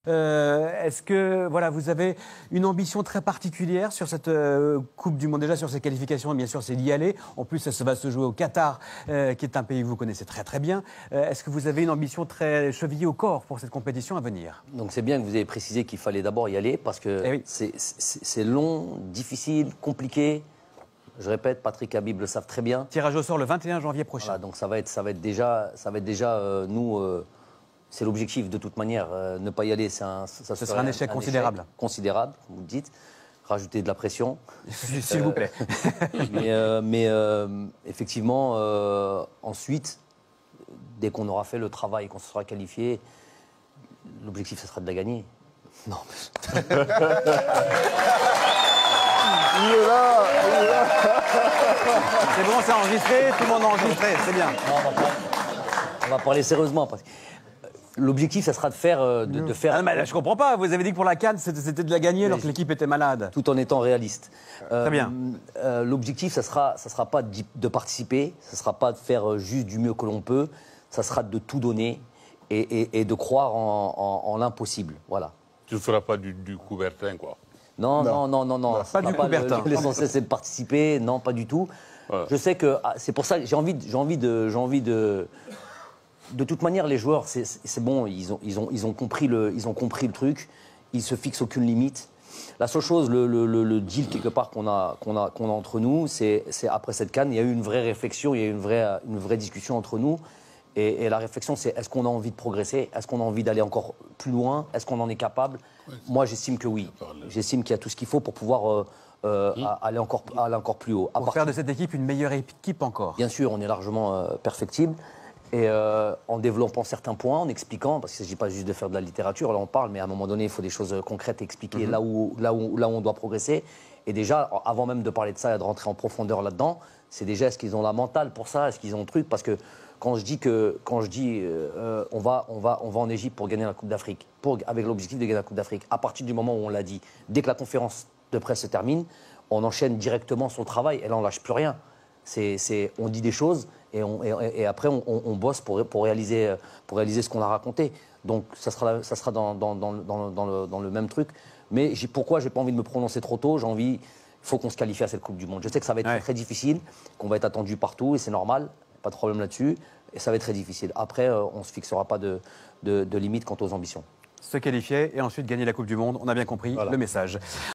Est-ce que voilà, vous avez une ambition très particulière sur cette Coupe du Monde, déjà sur ces qualifications, bien sûr c'est d'y aller. En plus, ça va se jouer au Qatar, qui est un pays que vous connaissez très très bien. Est-ce que vous avez une ambition très chevillée au corps pour cette compétition à venir? Donc c'est bien que vous ayez précisé qu'il fallait d'abord y aller parce que oui. c'est long, difficile, compliqué. Je répète, Patrick et Habib le savent très bien. Tirage au sort le 21 janvier prochain. Voilà, donc ça va être déjà nous. C'est l'objectif de toute manière. Ne pas y aller, Ce sera un échec considérable. Échec considérable, vous le dites. Rajouter de la pression. S'il vous plaît. mais effectivement, ensuite, dès qu'on aura fait le travail, qu'on se sera qualifié, l'objectif, ce sera de la gagner. Non. Il est là, il est là. C'est bon, c'est enregistré, tout le monde a enregistré, c'est bien. Non, on va parler sérieusement. Parce que l'objectif, ça sera de faire... Ah, mais là, je comprends pas, vous avez dit que pour la CAN, c'était de la gagner alors que l'équipe était malade. Tout en étant réaliste. Très bien. L'objectif, ça sera pas de participer, ça sera pas de faire juste du mieux que l'on peut, ça sera de tout donner et de croire en l'impossible. Voilà. Tu ne feras pas du Coubertin, quoi. Non. Pas du Coubertin. L'essentiel, c'est de participer. Non, pas du tout. Ouais. Je sais que c'est pour ça que j'ai envie de... De toute manière, les joueurs, c'est bon, ils ont compris le truc. Ils se fixent aucune limite. La seule chose, le deal quelque part qu'on a entre nous, c'est après cette CAN, il y a eu une vraie réflexion, il y a eu une vraie discussion entre nous. Et la réflexion, c'est est-ce qu'on a envie de progresser? Est-ce qu'on a envie d'aller encore plus loin? Est-ce qu'on en est capable? Moi, j'estime que oui. J'estime qu'il y a tout ce qu'il faut pour pouvoir aller encore plus haut. Pour faire de cette équipe une meilleure équipe encore. Bien sûr, on est largement perfectible. Et en développant certains points, en expliquant, parce qu'il ne s'agit pas juste de faire de la littérature, là on parle, mais à un moment donné, il faut des choses concrètes, expliquer là où on doit progresser. Et déjà, avant même de parler de ça et de rentrer en profondeur là-dedans, c'est déjà est-ce qu'ils ont la mentale pour ça, est-ce qu'ils ont le truc? Parce que quand je dis on va en Égypte pour gagner la Coupe d'Afrique, avec l'objectif de gagner la Coupe d'Afrique, à partir du moment où on l'a dit, dès que la conférence de presse se termine, on enchaîne directement son travail et là on ne lâche plus rien. On dit des choses et après on bosse pour réaliser ce qu'on a raconté. Donc ça sera dans le même truc. Mais pourquoi j'ai pas envie de me prononcer trop tôt? Il faut qu'on se qualifie à cette Coupe du Monde. Je sais que ça va être très difficile, qu'on va être attendu partout et c'est normal, pas de problème là-dessus. Et ça va être très difficile. Après, on ne se fixera pas de limite quant aux ambitions. Se qualifier et ensuite gagner la Coupe du Monde, on a bien compris le message.